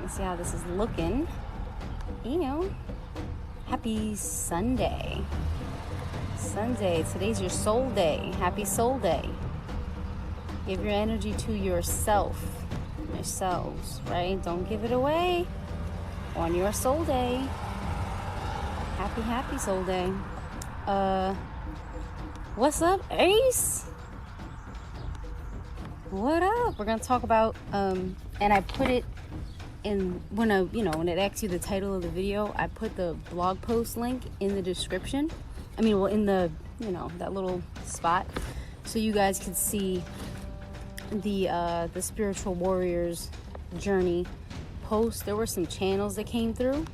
Let's see how this is looking. Happy Sunday. Today's your soul day. Happy soul day. Give your energy to yourselves, right? Don't give it away on your soul day. Happy soul day. What's up, Ace? What up? We're gonna talk about and I put it in when it asks you the title of the video, I put the blog post link in the description. In the that little spot, so you guys can see the spiritual warriors journey post. There were some channels that came through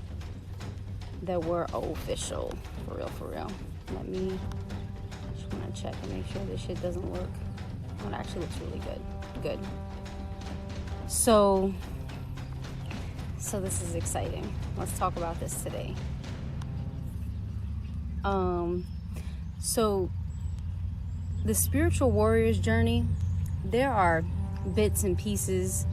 that were official, for real. Let me just want to check and make sure this shit doesn't look. It actually looks really good. So this is exciting. Let's talk about this today. So the spiritual warrior's journey, there are bits and pieces.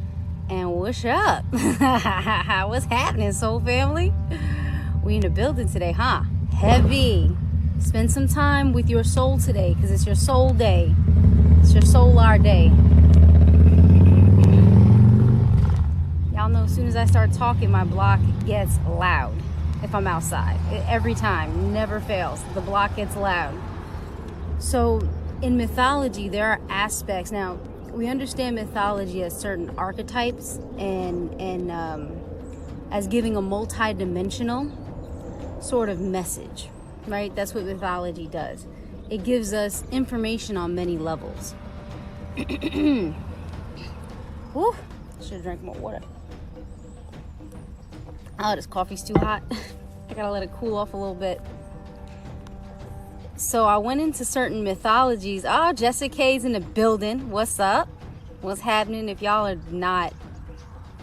And what's up? What's happening, soul family? We in the building today, huh? Heavy. Spend some time with your soul today, because it's your soul day. It's your solar day. Y'all know as soon as I start talking, my block gets loud. If I'm outside, every time, never fails. The block gets loud. So in mythology, there are aspects. Now, we understand mythology as certain archetypes and as giving a multi-dimensional sort of message, right? That's what mythology does. It gives us information on many levels. Whew, should drink more water. Oh, this coffee's too hot. I gotta let it cool off a little bit. So I went into certain mythologies. Oh, Jessica K's in the building. What's up? What's happening? If y'all are not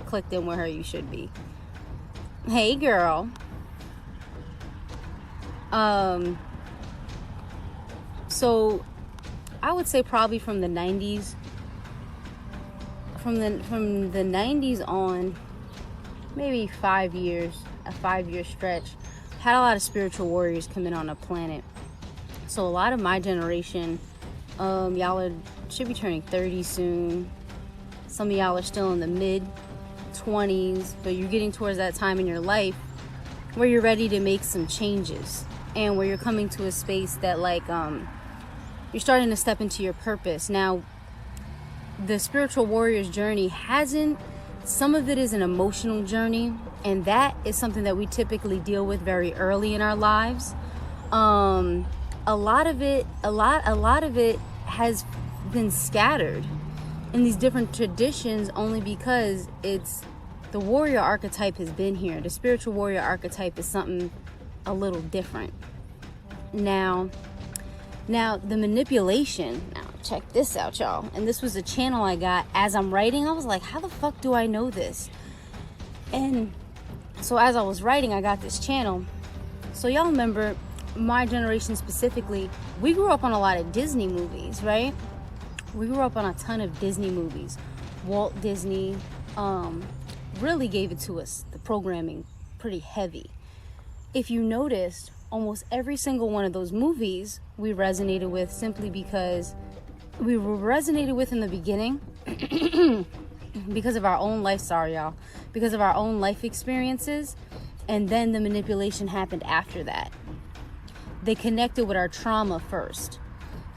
clicked in with her, you should be. Hey, girl. So I would say probably from the 90s. From the 90s on, maybe 5 years, a 5-year stretch, had a lot of spiritual warriors come in on the planet. So a lot of my generation, y'all should be turning 30 soon. Some of y'all are still in the mid-20s, but you're getting towards that time in your life where you're ready to make some changes, and where you're coming to a space that you're starting to step into your purpose. Now, the spiritual warrior's journey some of it is an emotional journey, and that is something that we typically deal with very early in our lives. A lot of it has been scattered in these different traditions only because the warrior archetype has been here. The spiritual warrior archetype is something a little different. Now the manipulation. Now check this out, y'all. And this was a channel I got as I'm writing. I was like, how the fuck do I know this? And so as I was writing, I got this channel. So y'all remember, my generation specifically, we grew up on a lot of Disney movies, right? We grew up on a ton of Disney movies. Walt Disney really gave it to us, the programming, pretty heavy. If you noticed, almost every single one of those movies we resonated with, simply because we were resonated with in the beginning because of our own life, because of our own life experiences, and then the manipulation happened after that. They connected with our trauma first,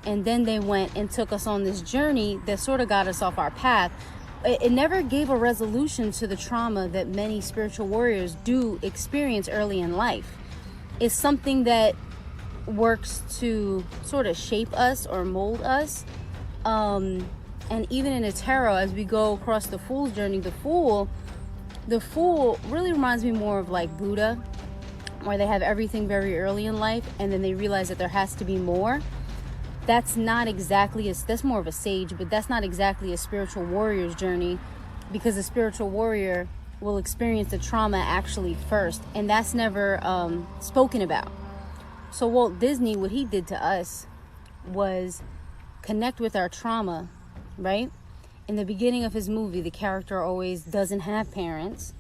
and then they went and took us on this journey that sort of got us off our path. It never gave a resolution to the trauma that many spiritual warriors do experience early in life. It's something that works to sort of shape us or mold us. And even in the tarot, as we go across the Fool's journey, the Fool really reminds me more of like Buddha, where they have everything very early in life and then they realize that there has to be more. That's not exactly that's more of a sage, but that's not exactly a spiritual warrior's journey, because a spiritual warrior will experience the trauma actually first, and that's never spoken about. So Walt Disney, what he did to us was connect with our trauma, right? In the beginning of his movie, the character always doesn't have parents,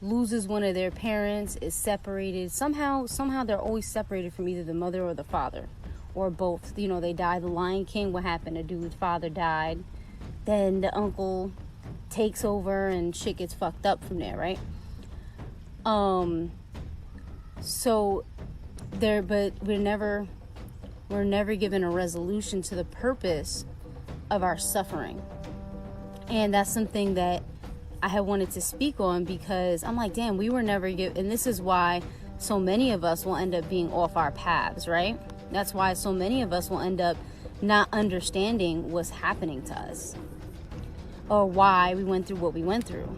loses one of their parents, is separated. Somehow they're always separated from either the mother or the father, or both. You know, they die. The Lion King, what happened? A dude's father died. Then the uncle takes over and shit gets fucked up from there, right? So there, but we're never given a resolution to the purpose of our suffering. And that's something that I had wanted to speak on, because I'm like, damn, we were never given, and this is why so many of us will end up being off our paths, right? That's why so many of us will end up not understanding what's happening to us, or why we went through what we went through.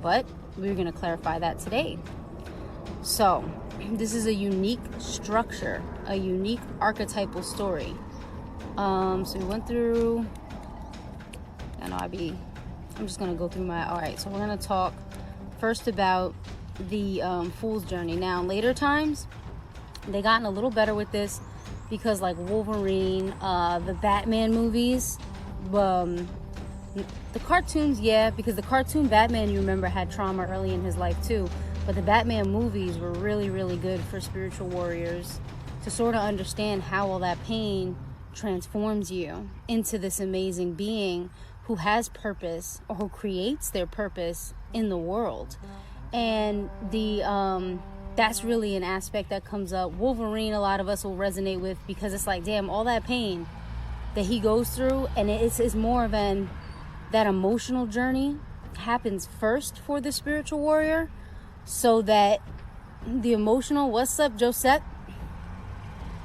But we're going to clarify that today. So this is a unique structure, a unique archetypal story. So we went through, I'm just going to go through all right, so we're going to talk first about the Fool's Journey. Now, later times, they gotten a little better with this, because like Wolverine, the Batman movies, the cartoons, yeah, because the cartoon Batman, you remember, had trauma early in his life too. But the Batman movies were really, really good for spiritual warriors to sort of understand how all that pain transforms you into this amazing being who has purpose, or who creates their purpose in the world. And that's really an aspect that comes up. Wolverine, a lot of us will resonate with, because it's like, damn, all that pain that he goes through, and it's more of that emotional journey happens first for the spiritual warrior, so that the emotional, what's up, Josette?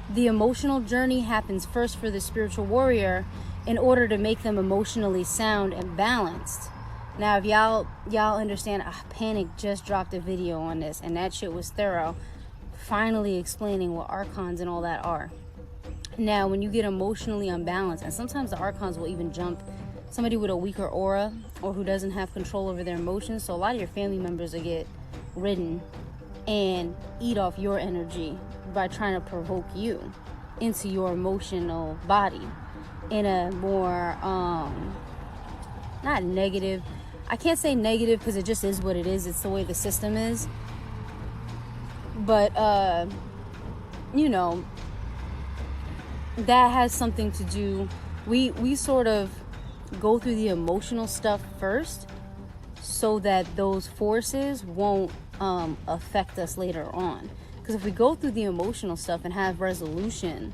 The emotional journey happens first for the spiritual warrior in order to make them emotionally sound and balanced. Now, if y'all understand, Panic just dropped a video on this, and that shit was thorough, finally explaining what archons and all that are. Now, when you get emotionally unbalanced, and sometimes the archons will even jump somebody with a weaker aura, or who doesn't have control over their emotions, so a lot of your family members will get ridden and eat off your energy by trying to provoke you into your emotional body in a more not negative, I can't say negative, because it just is what it is, it's the way the system is, but you know, that has something to do, we sort of go through the emotional stuff first, so that those forces won't affect us later on. Because if we go through the emotional stuff and have resolution,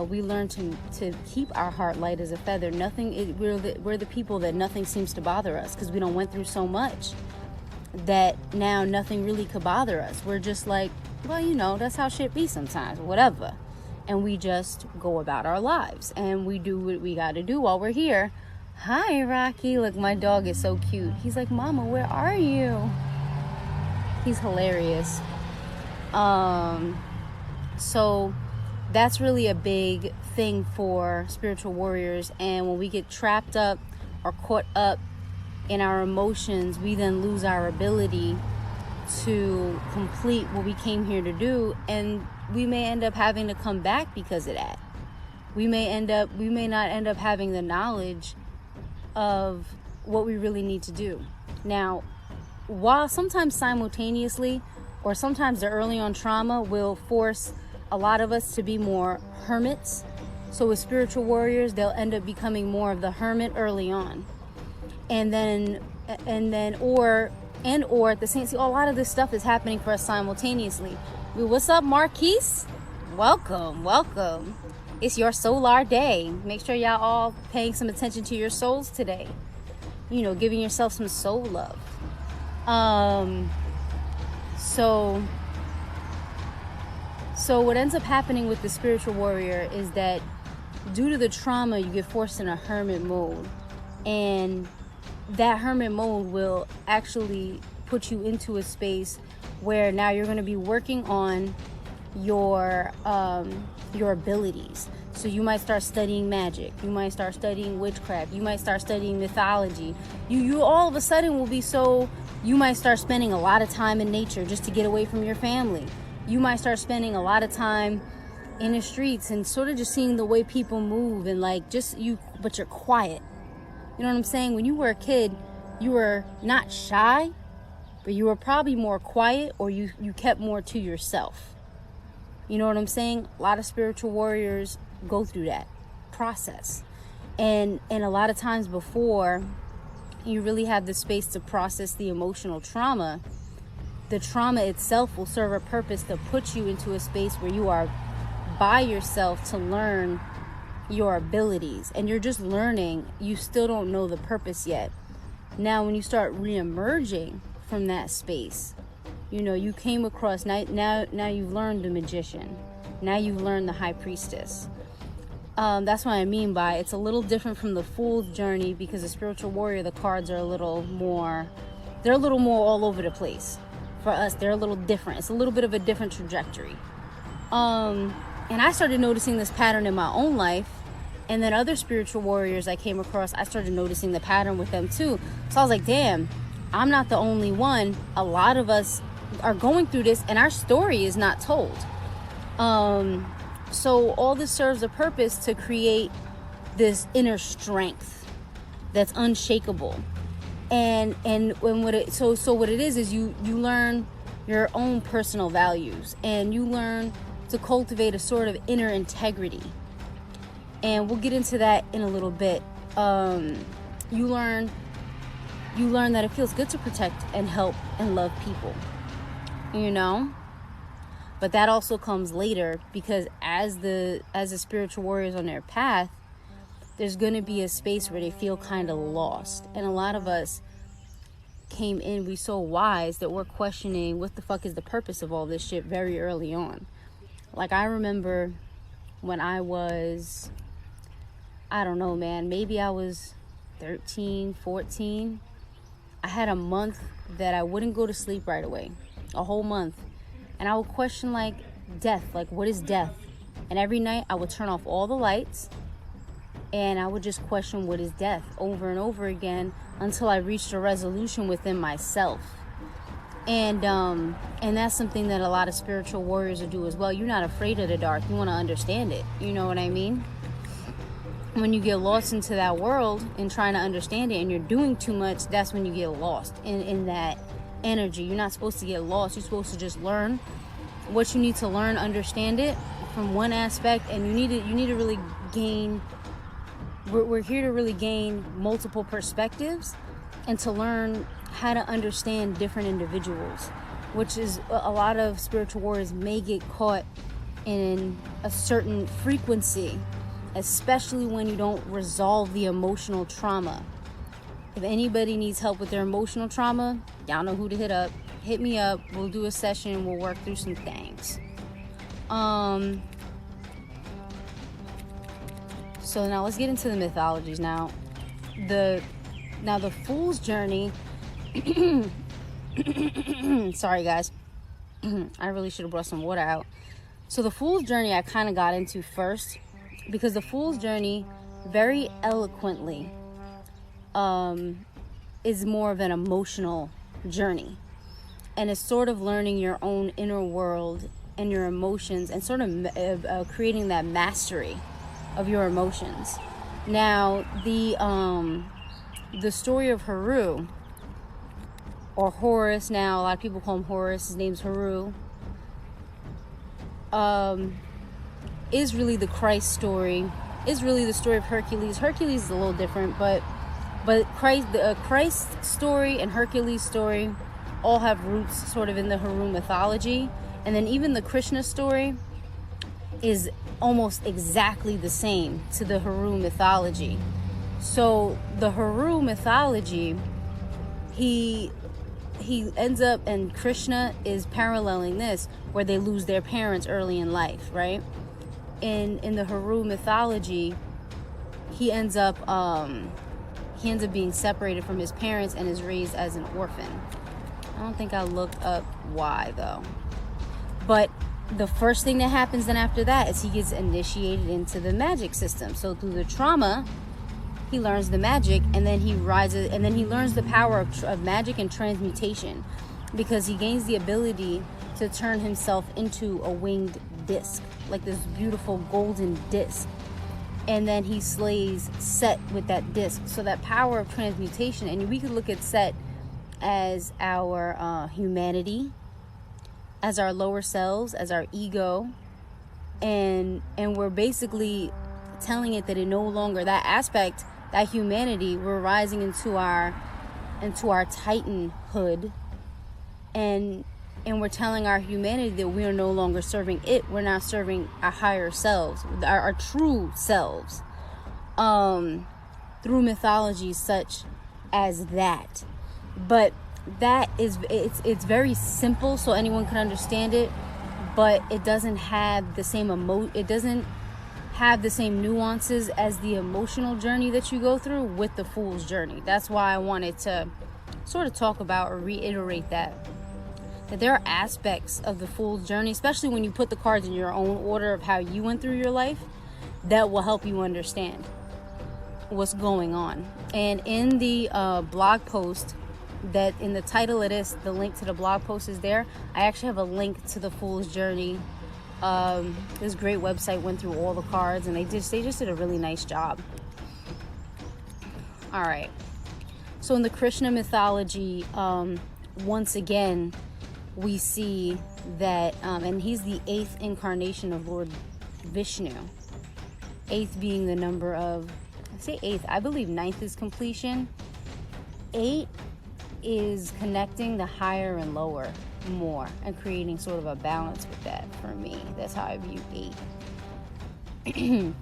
we learn to keep our heart light as a feather. We're the people that nothing seems to bother us, because we don't went through so much that now nothing really could bother us. We're just like, well, you know, that's how shit be sometimes, whatever. And we just go about our lives, and we do what we got to do while we're here. Hi, Rocky. Look, my dog is so cute. He's like, Mama, where are you? He's hilarious. So that's really a big thing for spiritual warriors. And when we get trapped up or caught up in our emotions, we then lose our ability to complete what we came here to do, and we may end up having to come back because of that. We may not end up having the knowledge of what we really need to do. Now, while sometimes simultaneously, or sometimes the early on trauma will force a lot of us to be more hermits. So with spiritual warriors, they'll end up becoming more of the hermit early on, or at the same time, a lot of this stuff is happening for us simultaneously. What's up, Marquise? Welcome. It's your solar day. Make sure y'all all paying some attention to your souls today. You know, giving yourself some soul love. So what ends up happening with the spiritual warrior is that due to the trauma, you get forced in a hermit mode, and that hermit mode will actually put you into a space where now you're going to be working on your abilities. So you might start studying magic, you might start studying witchcraft, you might start studying mythology. You all of a sudden will be you might start spending a lot of time in nature just to get away from your family. You might start spending a lot of time in the streets and sort of just seeing the way people move, and but you're quiet. You know what I'm saying? When you were a kid, you were not shy, but you were probably more quiet, or you kept more to yourself. You know what I'm saying? A lot of spiritual warriors go through that process. And a lot of times before you really have the space to process the emotional trauma, the trauma itself will serve a purpose to put you into a space where you are by yourself to learn your abilities. And you're just learning. You still don't know the purpose yet. Now, when you start re-emerging from that space, you know, you came across, now you've learned the magician. Now you've learned the high priestess. That's what I mean by it's a little different from the fool's journey, because the spiritual warrior, the cards are a little more all over the place. For us, they're a little different. It's a little bit of a different trajectory. And I started noticing this pattern in my own life. And then other spiritual warriors I came across, I started noticing the pattern with them too. So I was like, damn, I'm not the only one. A lot of us are going through this, and our story is not told. So all this serves a purpose to create this inner strength that's unshakable. And what it is you learn your own personal values, and you learn to cultivate a sort of inner integrity. And we'll get into that in a little bit. You learn that it feels good to protect and help and love people, you know? But that also comes later, because as the spiritual warriors on their path, there's going to be a space where they feel kind of lost. And a lot of us came in, we so wise that we're questioning what the fuck is the purpose of all this shit very early on. Like, I remember when I was, I don't know, man, maybe I was 13, 14. I had a month that I wouldn't go to sleep right away, a whole month. And I would question, like, death, like, what is death? And every night I would turn off all the lights, and I would just question what is death over and over again until I reached a resolution within myself. And that's something that a lot of spiritual warriors will do as well. You're not afraid of the dark. You want to understand it. You know what I mean? When you get lost into that world and trying to understand it, and you're doing too much, that's when you get lost in that energy. You're not supposed to get lost. You're supposed to just learn what you need to learn, understand it from one aspect, and you need to really gain. We're here to really gain multiple perspectives and to learn how to understand different individuals, which is a lot of spiritual warriors may get caught in a certain frequency, especially when you don't resolve the emotional trauma. If anybody needs help with their emotional trauma, y'all know who to hit up. Hit me up. We'll do a session. We'll work through some things. So now let's get into the mythologies. Now the fool's journey. Sorry guys, I really should have brought some water out. So the fool's journey I kind of got into first, because the fool's journey very eloquently is more of an emotional journey, and it's sort of learning your own inner world and your emotions, and sort of creating that mastery of your emotions. Now the story of Heru, or Horus, now a lot of people call him Horus, his name's Heru, is really the Christ story, is really the story of Hercules. Hercules is a little different, but Christ story and Hercules story all have roots sort of in the Heru mythology. And then even the Krishna story is almost exactly the same to the Heru mythology. So the Heru mythology, he ends up, and Krishna is paralleling this, where they lose their parents early in life, right? In the Heru mythology, he ends up being separated from his parents and is raised as an orphan. I don't think I looked up why though. But the first thing that happens then after that is he gets initiated into the magic system. So through the trauma, he learns the magic, and then he rises, and then he learns the power of magic and transmutation, because he gains the ability to turn himself into a winged disc, like this beautiful golden disc. And then he slays Set with that disc. So that power of transmutation, and we could look at Set as our humanity, as our lower selves, as our ego, and we're basically telling it that it no longer, that aspect, that humanity, we're rising into our titanhood, and we're telling our humanity that we are no longer serving it. We're now serving our higher selves, our true selves, through mythologies such as that. But that is, it's very simple, so anyone can understand it, but it doesn't have the same it doesn't have the same nuances as the emotional journey that you go through with the Fool's journey. That's why I wanted to sort of talk about or reiterate that there are aspects of the Fool's journey, especially when you put the cards in your own order of how you went through your life, that will help you understand what's going on. And in the blog post, that in the title it is, the link to the blog post is there. I actually have a link to the Fool's journey. This great website went through all the cards, and they just did a really nice job. All right, so in the Krishna mythology, once again we see that, and he's the 8th incarnation of Lord Vishnu, 8th being the number of, I say 8th, I believe 9th is completion. 8 is connecting the higher and lower more and creating sort of a balance with that. For me, that's how I view 8.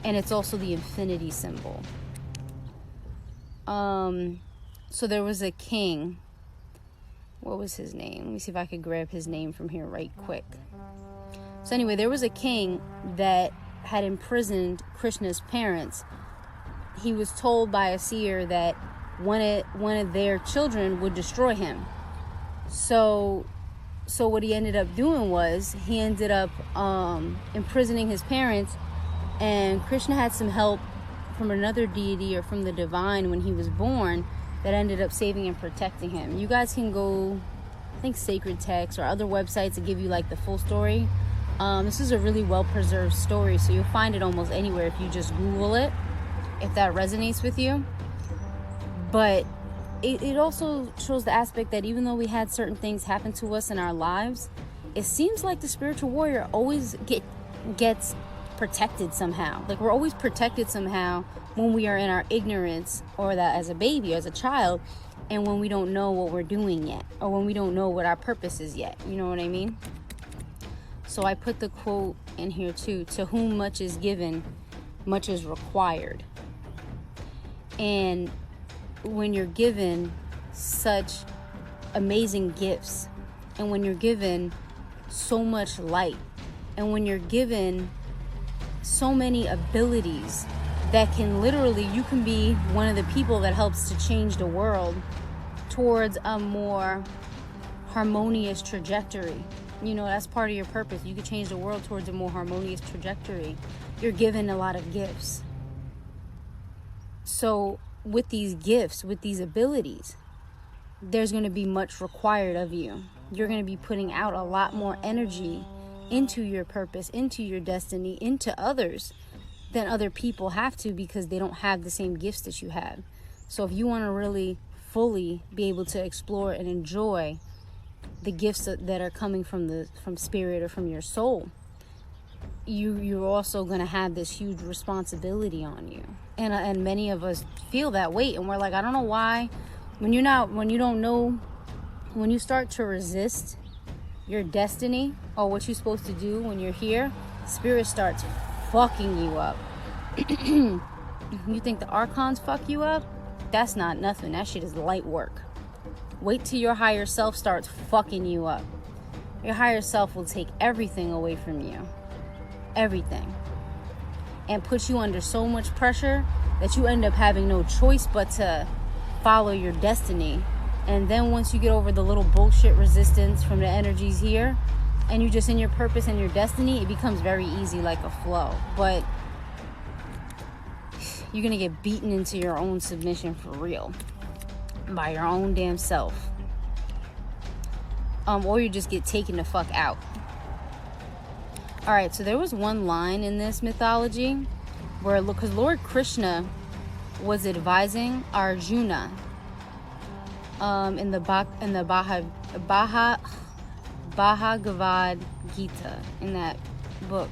And it's also the infinity symbol. So there was a king. What was his name? Let me see if I could grab his name from here right quick. So anyway, there was a king that had imprisoned Krishna's parents. He was told by a seer that one of their children would destroy him. So what he ended up doing was he ended up imprisoning his parents, and Krishna had some help from another deity or from the divine when he was born that ended up saving and protecting him. You guys can go, I think, Sacred Text or other websites that give you like the full story. This is a really well preserved story, so you'll find it almost anywhere if you just Google it, if that resonates with you. But it also shows the aspect that even though we had certain things happen to us in our lives, it seems like the spiritual warrior always gets protected somehow. Like, we're always protected somehow when we are in our ignorance, or that as a baby, as a child, and when we don't know what we're doing yet, or when we don't know what our purpose is yet. You know what I mean? So I put the quote in here too: to whom much is given, much is required. And when you're given such amazing gifts, and when you're given so much light, and when you're given so many abilities that can literally, you can be one of the people that helps to change the world towards a more harmonious trajectory. You know, that's part of your purpose. You can change the world towards a more harmonious trajectory. You're given a lot of gifts. So with these gifts, with these abilities, there's going to be much required of you. You're going to be putting out a lot more energy into your purpose, into your destiny, into others than other people have to, because they don't have the same gifts that you have. So if you want to really fully be able to explore and enjoy the gifts that are coming from spirit or from your soul, you're also going to have this huge responsibility on you. And many of us feel that weight, and we're like, I don't know why. When you start to resist your destiny or what you're supposed to do when you're here, spirit starts fucking you up. You think the archons fuck you up? That's not nothing. That shit is light work. Wait till your higher self starts fucking you up. Your higher self will take everything away from you. Everything. And put you under so much pressure that you end up having no choice but to follow your destiny. And then once you get over the little bullshit resistance from the energies here, and you're just in your purpose and your destiny, it becomes very easy, like a flow. But you're gonna get beaten into your own submission for real by your own damn self, or you just get taken the fuck out. All right, so there was one line in this mythology where, because Lord Krishna was advising Arjuna in the Bhagavad Gita, in that book.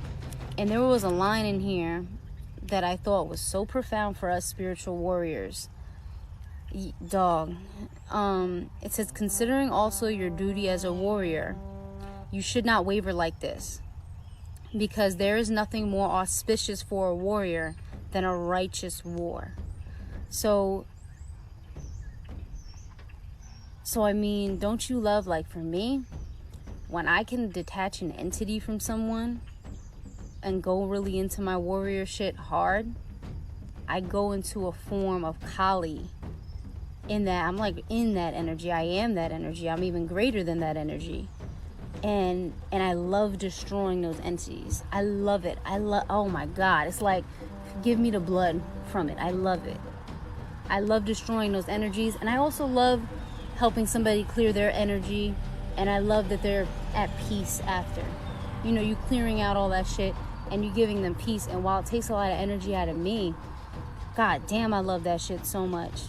And there was a line in here that I thought was so profound for us spiritual warriors. Dog. It says, considering also your duty as a warrior, you should not waver like this, because there is nothing more auspicious for a warrior than a righteous war. So I mean, don't you love, like for me, when I can detach an entity from someone and go really into my warrior shit hard, I go into a form of Kali. In that, I'm like in that energy. I am that energy. I'm even greater than that energy. And I love destroying those entities. I love it. Oh my God. It's like, give me the blood from it. I love it. I love destroying those energies. And I also love helping somebody clear their energy. And I love that they're at peace after. You know, you clearing out all that shit and you giving them peace. And while it takes a lot of energy out of me, God damn, I love that shit so much.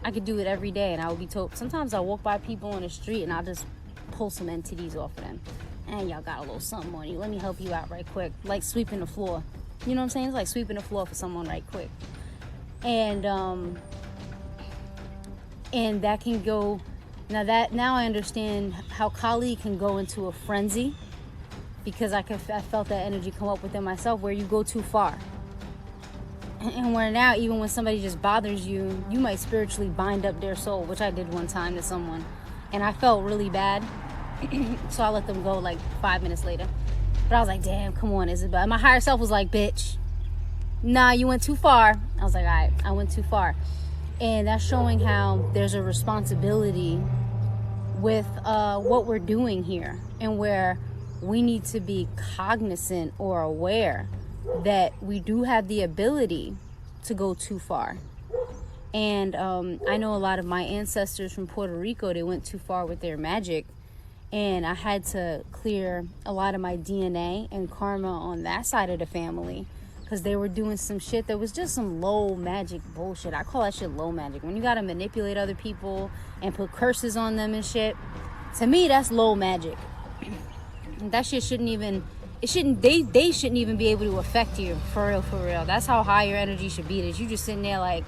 I could do it every day and I would be told. Sometimes I walk by people on the street and I'll just pull some entities off of them. And y'all got a little something on you. Let me help you out right quick. Like sweeping the floor. You know what I'm saying? It's like sweeping the floor for someone right quick. And that can go. Now I understand how Kali can go into a frenzy, because I felt that energy come up within myself, where you go too far. And where now, even when somebody just bothers you, you might spiritually bind up their soul, which I did one time to someone. And I felt really bad. So I let them go like 5 minutes later. But I was like, damn, come on, Isabel. And my higher self was like, bitch, nah, you went too far. I was like, all right, I went too far. And that's showing how there's a responsibility with what we're doing here, and where we need to be cognizant or aware that we do have the ability to go too far. And I know a lot of my ancestors from Puerto Rico, they went too far with their magic, and I had to clear a lot of my DNA and karma on that side of the family, because they were doing some shit that was just some low magic bullshit. I call that shit low magic. When you gotta manipulate other people and put curses on them and shit, to me that's low magic. That shit shouldn't even, they shouldn't even be able to affect you, for real. That's how high your energy should be, that you just sitting there like,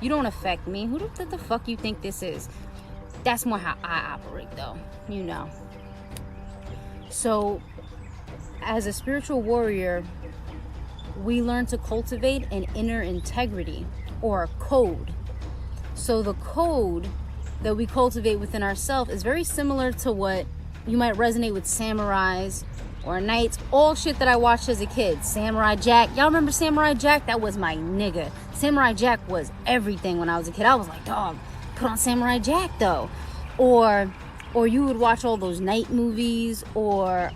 you don't affect me. Who the fuck you think this is? That's more how I operate though, you know. So as a spiritual warrior, we learn to cultivate an inner integrity, or a code. So the code that we cultivate within ourselves is very similar to what you might resonate with samurais or knights, all shit that I watched as a kid. Samurai Jack. Y'all remember Samurai Jack? That was my nigga. Samurai Jack was everything when I was a kid. I was like, dog, put on Samurai Jack though. Or you would watch all those knight movies, or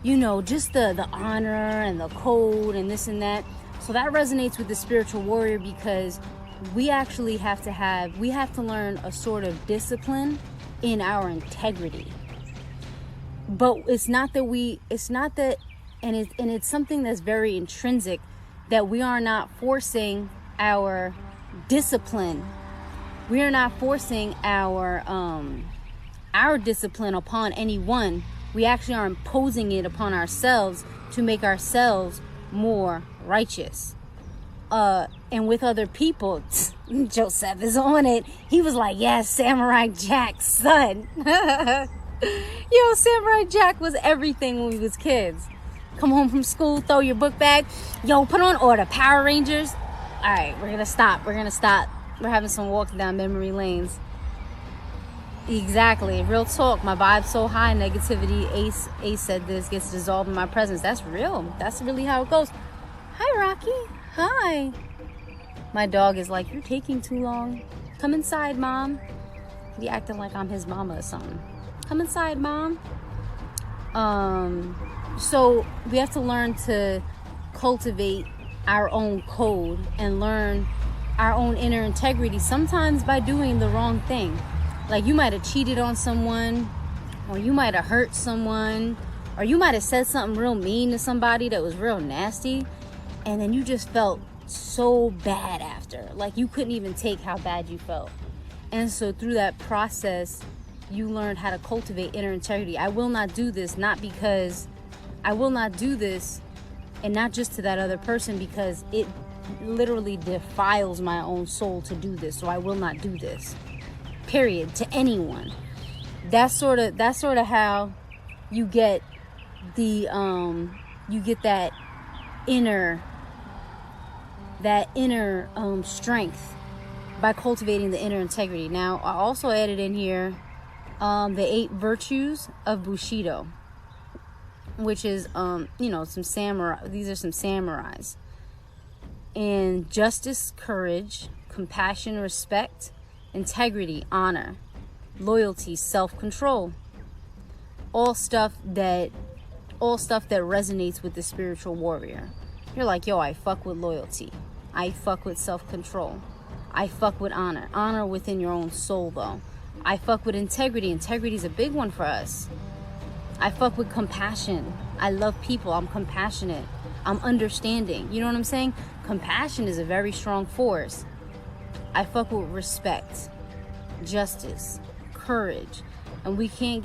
you know, just the honor and the code and this and that. So that resonates with the spiritual warrior, because we actually have to learn a sort of discipline in our integrity. But it's something that's very intrinsic, that we are not forcing our discipline. We are not forcing our discipline upon anyone. We actually are imposing it upon ourselves to make ourselves more righteous. And with other people, Joseph is on it. He was like, yes, Samurai Jack, son. Yo, Samurai Jack was everything when we was kids. Come home from school, throw your book bag. Yo, put on order, Power Rangers. All right, we're going to stop. We're having some walks down memory lanes. Exactly. Real talk. My vibe's so high. Negativity, Ace said this, gets dissolved in my presence. That's real. That's really how it goes. Hi, Rocky. Hi. My dog is like, you're taking too long. Come inside, Mom. He acting like I'm his mama or something. Come inside, Mom. So we have to learn to cultivate our own code and learn our own inner integrity, sometimes by doing the wrong thing. Like, you might have cheated on someone, or you might have hurt someone, or you might have said something real mean to somebody that was real nasty, and then you just felt so bad after. Like, you couldn't even take how bad you felt. And so through that process, you learned how to cultivate inner integrity. I will not do this, not because I will not do this, and not just to that other person, because it literally defiles my own soul to do this. So I will not do this. Period. To anyone. That's sort of how you get the that inner strength, by cultivating the inner integrity. Now, I also added in here the 8 virtues of Bushido, which is some samurai. These are some samurais. And justice, courage, compassion, respect, integrity, honor, loyalty, self-control. All stuff that resonates with the spiritual warrior. You're like, yo, I fuck with loyalty. I fuck with self-control. I fuck with honor. Honor within your own soul, though. I fuck with integrity. Integrity is a big one for us. I fuck with compassion. I love people. I'm compassionate. I'm understanding. You know what I'm saying? Compassion is a very strong force. I fuck with respect, justice, courage. And we can't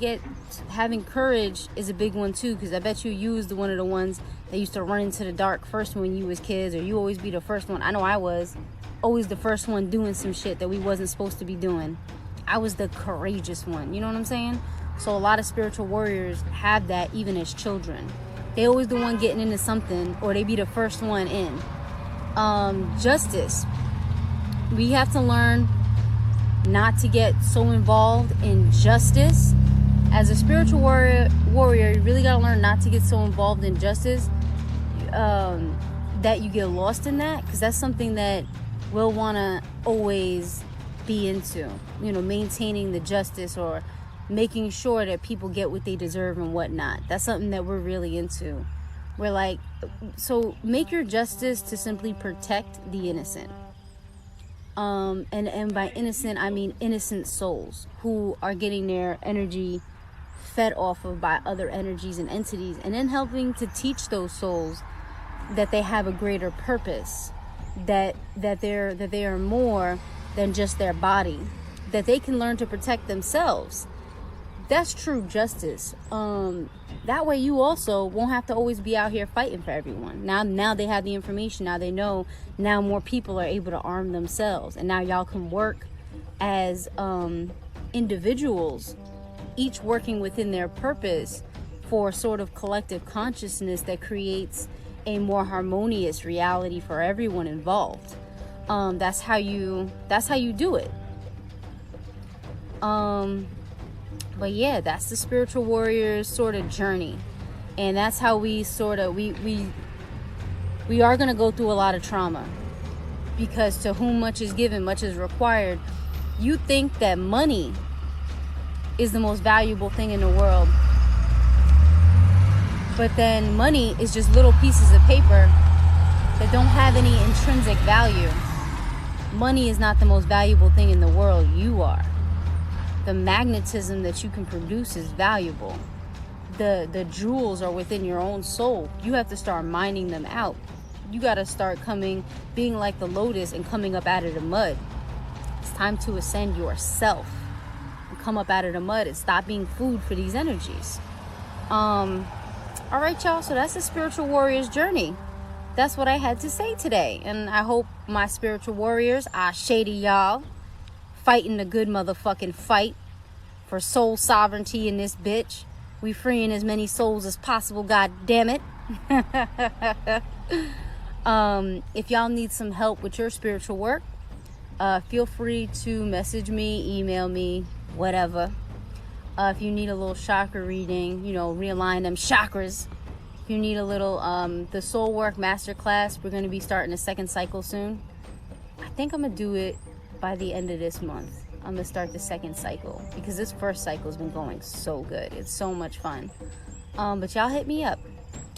having courage is a big one too, because I bet you used one of the ones that used to run into the dark first when you was kids, or you always be the first one. I know I was always the first one doing some shit that we wasn't supposed to be doing. I was the courageous one. You know what I'm saying? So a lot of spiritual warriors have that even as children. They always the one getting into something, or they be the first one in. Justice. We have to learn not to get so involved in justice. As a spiritual warrior, you really got to learn not to get so involved in justice that you get lost in that, because that's something that we'll want to always be into, maintaining the justice, or making sure that people get what they deserve and whatnot. That's something that we're really into. We're like, so make your justice to simply protect the innocent. And by innocent, I mean innocent souls who are getting their energy fed off of by other energies and entities, and then helping to teach those souls that they have a greater purpose, that they are more than just their body, that they can learn to protect themselves. That's true justice. That way you also won't have to always be out here fighting for everyone. Now they have the information. Now they know. Now more people are able to arm themselves. And now y'all can work as individuals, each working within their purpose for a sort of collective consciousness that creates a more harmonious reality for everyone involved. That's how you do it. But yeah, that's the spiritual warrior's sort of journey. And that's how we sort of, we are going to go through a lot of trauma. Because to whom much is given, much is required. You think that money is the most valuable thing in the world. But then money is just little pieces of paper that don't have any intrinsic value. Money is not the most valuable thing in the world. You are. The magnetism that you can produce is valuable. The jewels are within your own soul. You have to start mining them out. You got to start being like the lotus and coming up out of the mud. It's time to ascend yourself and come up out of the mud and stop being food for these energies. All right, y'all. So that's the spiritual warrior's journey. That's what I had to say today. And I hope my spiritual warriors are shady, y'all, fighting a good motherfucking fight for soul sovereignty in this bitch. We freeing as many souls as possible, god damn it. If y'all need some help with your spiritual work, feel free to message me, email me, whatever. If you need a little chakra reading, realign them chakras. If you need a little the soul work masterclass, we're going to be starting a second cycle soon. I think I'm going to do it by the end of this month. I'm going to start the second cycle, because this first cycle has been going so good. It's so much fun. But y'all hit me up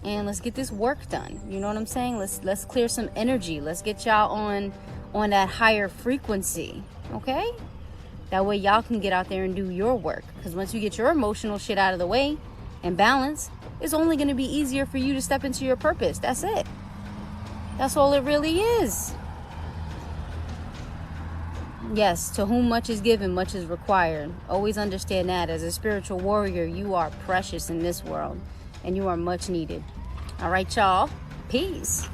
and let's get this work done. You know what I'm saying? Let's clear some energy. Let's get y'all on that higher frequency. Okay? That way y'all can get out there and do your work. Because once you get your emotional shit out of the way and balance, it's only going to be easier for you to step into your purpose. That's it. That's all it really is. Yes, to whom much is given, much is required. Always understand that. As a spiritual warrior, you are precious in this world, and you are much needed. All right, y'all. Peace.